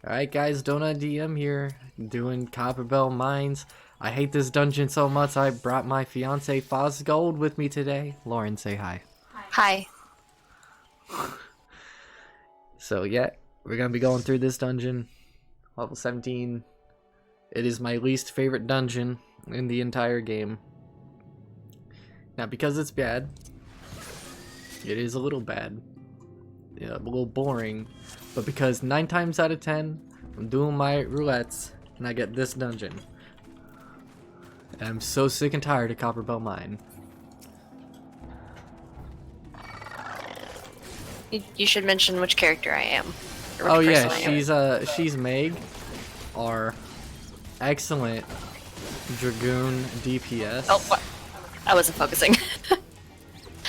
Alright guys, Donut DM here, doing Copperbell Mines. I hate this dungeon so much I brought my fiance Foz Gold with me today. Lauren, say hi. Hi. So yeah, we're gonna be going through this dungeon. Level 17. It is my least favorite dungeon in the entire game. Not because it's bad. It is a little bad. Yeah, a little boring. But because 9 times out of 10, I'm doing my roulettes and I get this dungeon. And I'm so sick and tired of Copperbell Mine. You should mention which character I am. Oh yeah, she's Meg, our excellent Dragoon DPS. Oh, what? I wasn't focusing.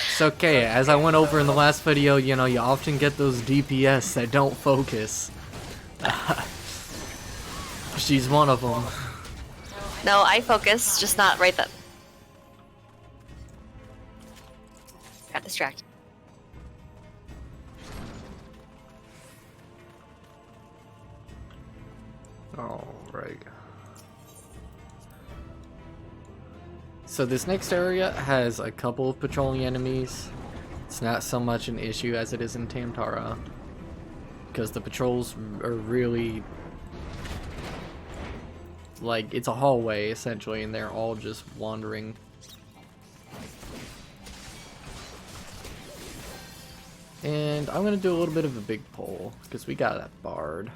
It's okay, as I went over in the last video, you know, you often get those DPS that don't focus. She's one of them. No, I focus, just not right then. Got distracted. Alright. So this next area has a couple of patrolling enemies. It's not so much an issue as it is in Tamtara, because the patrols are really like, it's a hallway essentially and they're all just wandering. And I'm gonna do a little bit of a big pull because we got that bard.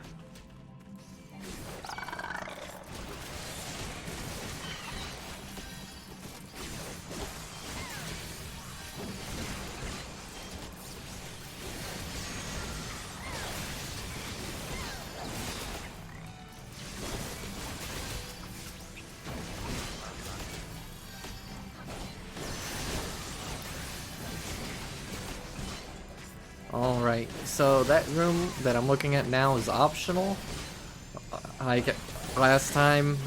Alright, so that room that I'm looking at now is optional. Like last time,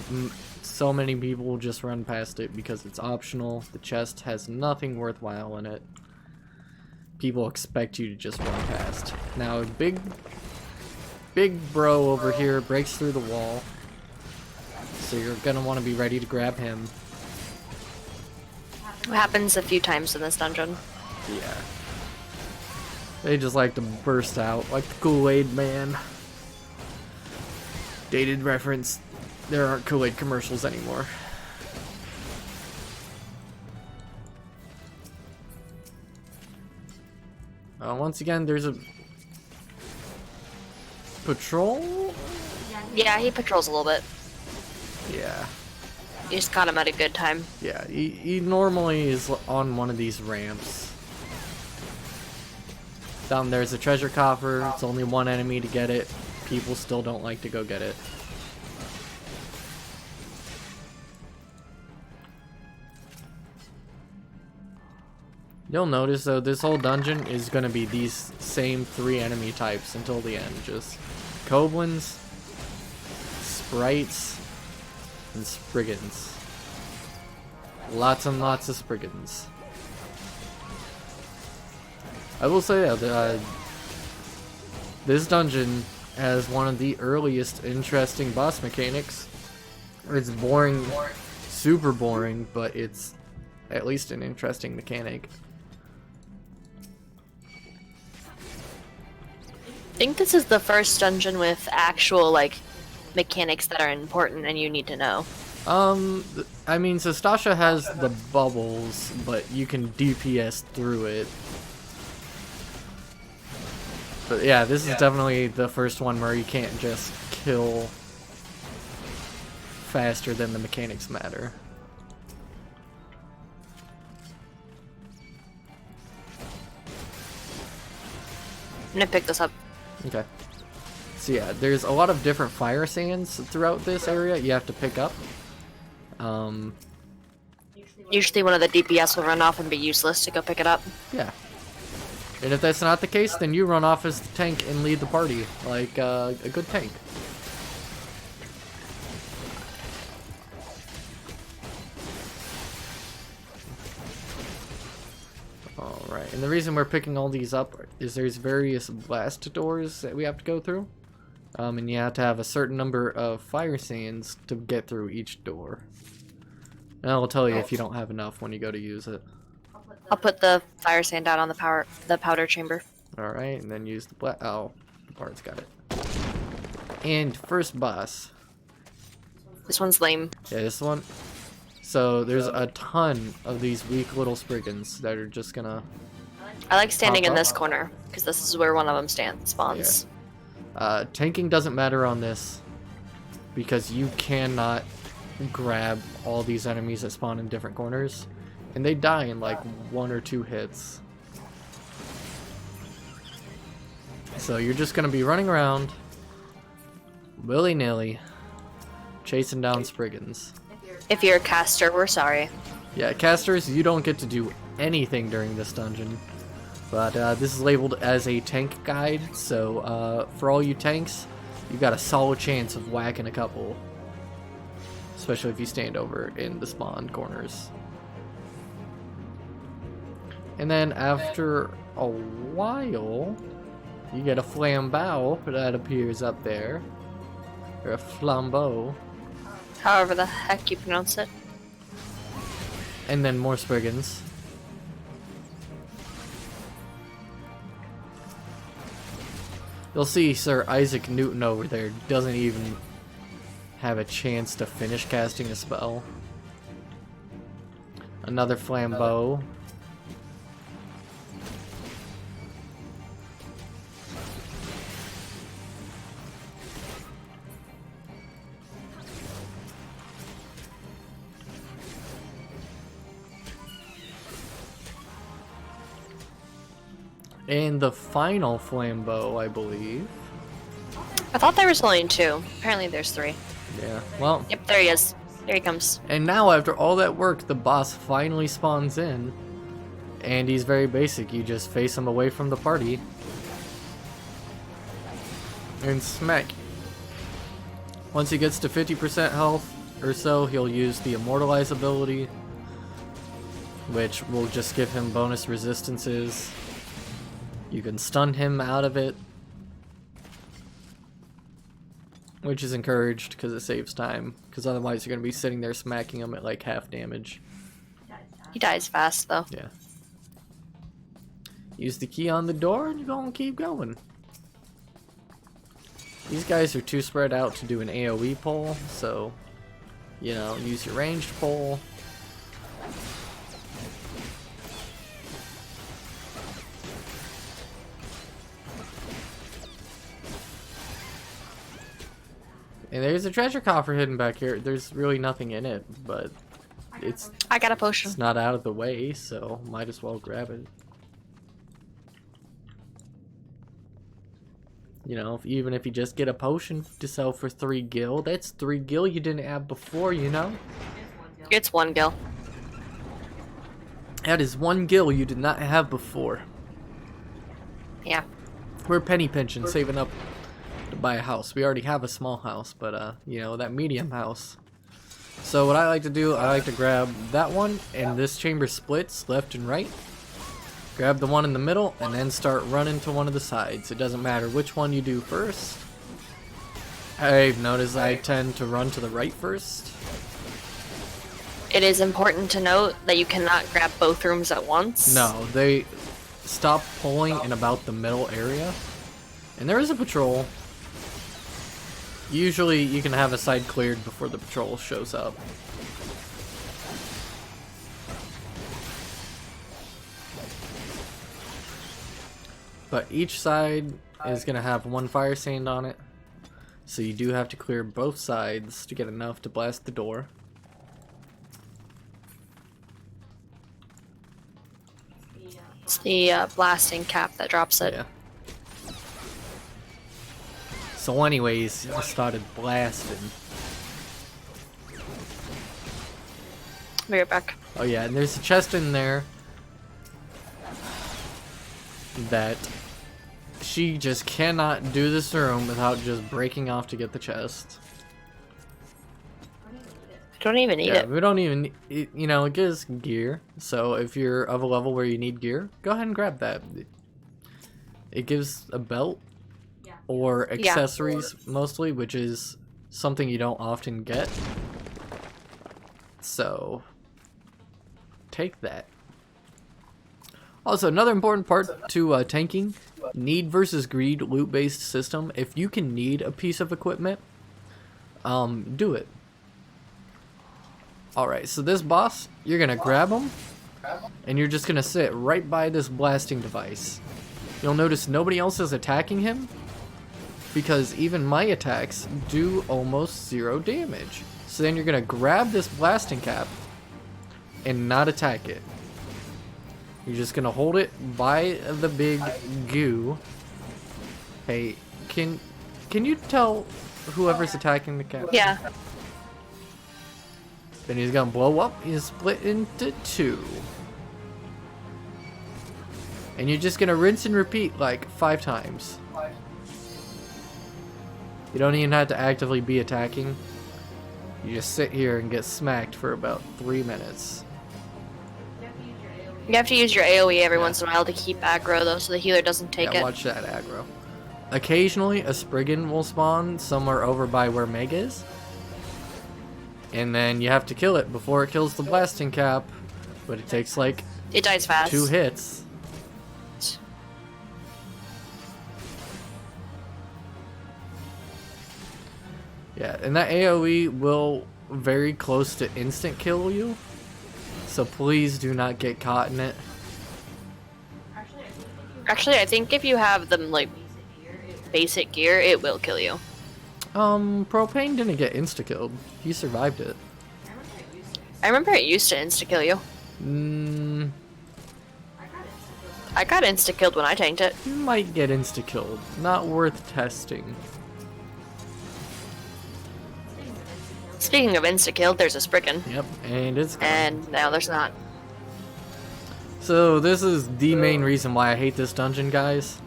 so many people just run past it because it's optional. The chest has nothing worthwhile in it. People expect you to just run past. Now, big bro over here breaks through the wall. So you're gonna want to be ready to grab him. It happens a few times in this dungeon. Yeah. They just like to burst out, like the Kool-Aid man. Dated reference, there aren't Kool-Aid commercials anymore. Once again, there's a patrol? Yeah, he patrols a little bit. Yeah. You just caught him at a good time. Yeah, he normally is on one of these ramps. Down there's a treasure coffer, it's only one enemy to get it. People still don't like to go get it. You'll notice though, this whole dungeon is gonna be these same 3 enemy types until the end. Just Koblins, Sprites, and Spriggans. Lots and lots of Spriggans. I will say that this dungeon has one of the earliest interesting boss mechanics. It's boring, super boring, but it's at least an interesting mechanic. I think this is the first dungeon with actual, like, mechanics that are important and you need to know. I mean, so Stasha has the bubbles, but you can DPS through it. But yeah, this is definitely the first one where you can't just kill faster than the mechanics matter. I'm gonna pick this up. Okay. So yeah, there's a lot of different fire sands throughout this area you have to pick up. Usually one of the DPS will run off and be useless to go pick it up. Yeah. And if that's not the case, then you run off as the tank and lead the party, like a good tank. Alright, and the reason we're picking all these up is there's various blast doors that we have to go through. And you have to have a certain number of fire sands to get through each door. And I'll tell you if you don't have enough when you go to use it. I'll put the fire sand out on the powder chamber. Alright, and then use the oh, the part's got it. And first boss. This one's lame. Yeah, this one. So there's a ton of these weak little spriggans that are just gonna... I like standing in Pop up. this corner, because this is where one of them spawns. Tanking doesn't matter on this, because you cannot grab all these enemies that spawn in different corners, and they die in like 1 or 2 hits. So you're just gonna be running around willy-nilly chasing down spriggans. If you're a caster, we're sorry. Yeah, casters, you don't get to do anything during this dungeon. But this is labeled as a tank guide, so for all you tanks, you got a solid chance of whacking a couple. Especially if you stand over in the spawn corners. And then after a while, you get a flambeau that appears up there. Or a flambeau. However the heck you pronounce it. And then more spriggans. You'll see Sir Isaac Newton over there doesn't even have a chance to finish casting a spell. Another flambeau. And the final flambeau, I believe. I thought there was only 2. Apparently there's 3. Yeah, well. Yep, there he is. There he comes. And now, after all that work, the boss finally spawns in. And he's very basic. You just face him away from the party. And smack. Once he gets to 50% health or so, he'll use the Immortalize ability, which will just give him bonus resistances. You can stun him out of it, which is encouraged because it saves time, because otherwise you're going to be sitting there smacking him at like half damage. He dies fast though. Yeah. Use the key on the door and you're going to keep going. These guys are too spread out to do an AoE pull, so, you know, use your ranged pull. And there's a treasure coffer hidden back here. There's really nothing in it, but I got a potion. It's not out of the way, so might as well grab it. You know, even if you just get a potion to sell for 3 gil, that's 3 gil you didn't have before, you know? It's 1 gil. That is 1 gil you did not have before. Yeah. We're penny pinching, saving up to buy a house. We already have a small house, but you know, that medium house. So what I like to do, I like to grab that one, and this chamber splits left and right. Grab the one in the middle, and then start running to one of the sides. It doesn't matter which one you do first. I've noticed I tend to run to the right first. It is important to note that you cannot grab both rooms at once. No, they stop pulling in about the middle area. And there is a patrol. Usually you can have a side cleared before the patrol shows up. But each side is going to have 1 fire sand on it. So you do have to clear both sides to get enough to blast the door. It's the blasting cap that drops it. Yeah. So anyways, I started blasting. Be right back. Oh yeah, and there's a chest in there that she just cannot do this room without just breaking off to get the chest. Don't even need it. We don't even, you know, it gives gear. So if you're of a level where you need gear, go ahead and grab that. It gives a belt or Yeah. accessories mostly, which is something you don't often get. So take that. Also, another important part to tanking, need versus greed loot based system. If you can need a piece of equipment, do it. Alright, so this boss, you're gonna grab him, and you're just gonna sit right by this blasting device. You'll notice nobody else is attacking him, because even my attacks do almost 0 damage. So then you're gonna grab this blasting cap, and not attack it. You're just gonna hold it by the big goo. Hey, can you tell whoever's attacking the cap? Yeah. Then he's gonna blow up. He's split into 2. And you're just gonna rinse and repeat like 5 times. You don't even have to actively be attacking. You just sit here and get smacked for about 3 minutes. You have to use your AoE every once in a while to keep aggro, though, so the healer doesn't take Yeah, it. watch that aggro. Occasionally, a Spriggan will spawn somewhere over by where Meg is. And then you have to kill it before it kills the blasting cap. But it takes like It dies fast. 2 hits. Yeah, and that AoE will very close to instant kill you. So please do not get caught in it. Actually, I think if you have them, like, basic gear, it will kill you. Propane didn't get insta-killed. He survived it. I remember it used to insta-kill you. I got insta-killed when I tanked it. You might get insta-killed. Not worth testing. Speaking of insta-killed, there's a Spriggan. Yep, and it's gone. And now there's not. So this is the main reason why I hate this dungeon, guys.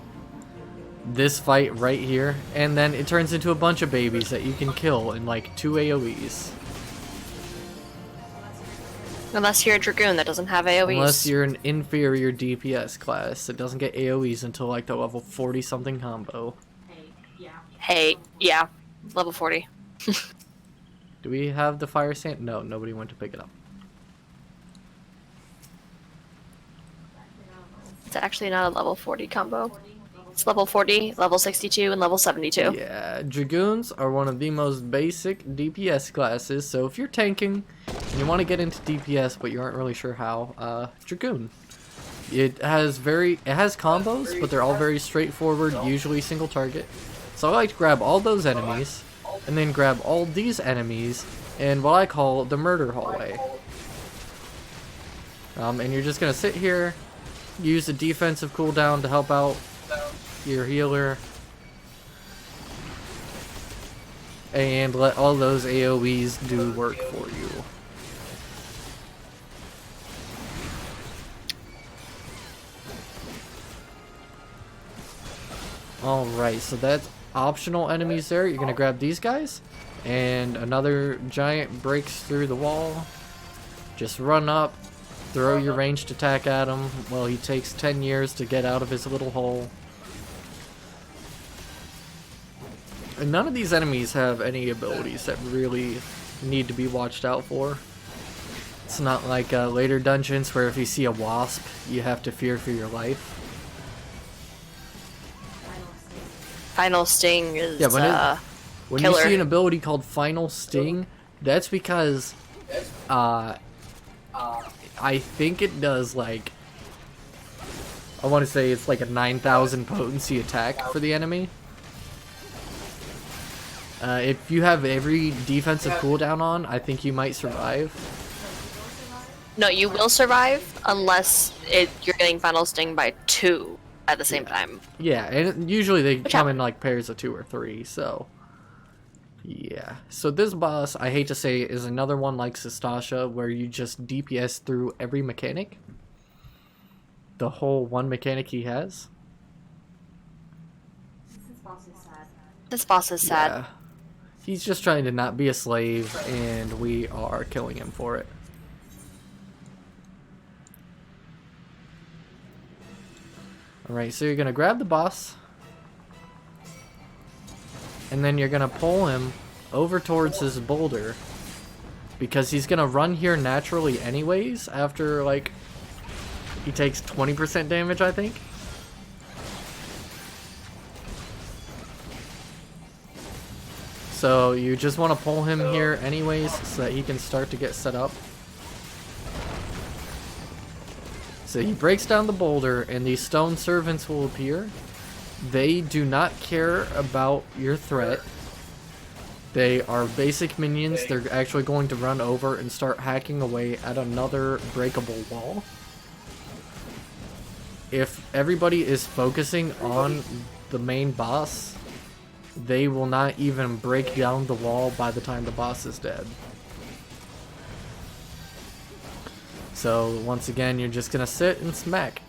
This fight right here, and then it turns into a bunch of babies that you can kill in like 2 AoEs. Unless you're a Dragoon that doesn't have AoEs. Unless you're an inferior DPS class that doesn't get AoEs until like the level 40 something combo. Hey, yeah. Level 40. Do we have the fire sand? No, nobody went to pick it up. It's actually not a level 40 combo. It's level 40, level 62, and level 72. Yeah, Dragoons are one of the most basic DPS classes, so if you're tanking and you want to get into DPS but you aren't really sure how, Dragoon. It has combos, but they're all very straightforward, usually single target. So I like to grab all those enemies, and then grab all these enemies in what I call the murder hallway. And you're just gonna sit here, use the defensive cooldown to help out your healer, and let all those AoEs do work for you. Alright, so that's optional enemies there. You're gonna grab these guys, and another giant breaks through the wall. Just run up, throw your ranged attack at him. Well, he takes 10 years to get out of his little hole. And none of these enemies have any abilities that really need to be watched out for. It's not like later dungeons where if you see a wasp, you have to fear for your life. Final Sting is Yeah, when you killer. see an ability called Final Sting, that's because I think it does like, I want to say it's like a 9,000 potency attack for the enemy. If you have every defensive cooldown on, I think you might survive. No, you will survive unless you're getting Final Sting by 2 at the same time. Yeah, and usually they come in like pairs of 2 or 3, so yeah. So this boss, I hate to say, is another one like Sistasha, where you just DPS through every mechanic. The whole one mechanic he has. This boss is sad. Yeah. He's just trying to not be a slave, and we are killing him for it. Alright, so you're gonna grab the boss. and then you're gonna pull him over towards his boulder, because he's gonna run here naturally anyways after, like, he takes 20% damage, I think. So you just want to pull him here anyways so that he can start to get set up. So he breaks down the boulder and these stone servants will appear. They do not care about your threat. They are basic minions. They're actually going to run over and start hacking away at another breakable wall. If everybody is focusing on the main boss, they will not even break down the wall by the time the boss is dead. So once again, you're just gonna sit and smack.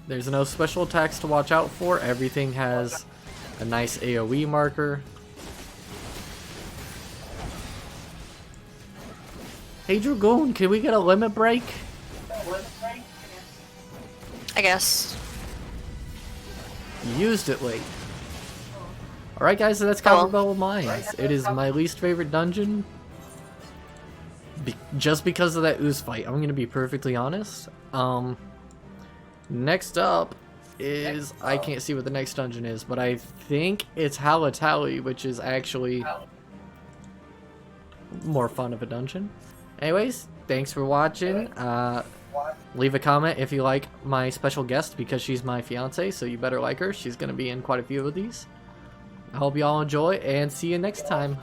There's no special attacks to watch out for. Everything has a nice AoE marker. Hey Dragoon, can we get a limit break? I guess. You used it late. Alright guys, so that's Copperbell Mines. It is my least favorite dungeon. Just because of that ooze fight, I'm gonna be perfectly honest. Next up is, I can't see what the next dungeon is, but I think it's Halatali, which is actually more fun of a dungeon. Anyways, thanks for watching. Leave a comment if you like my special guest, because she's my fiance, so you better like her. She's gonna be in quite a few of these. I hope you all enjoy, and see you next time.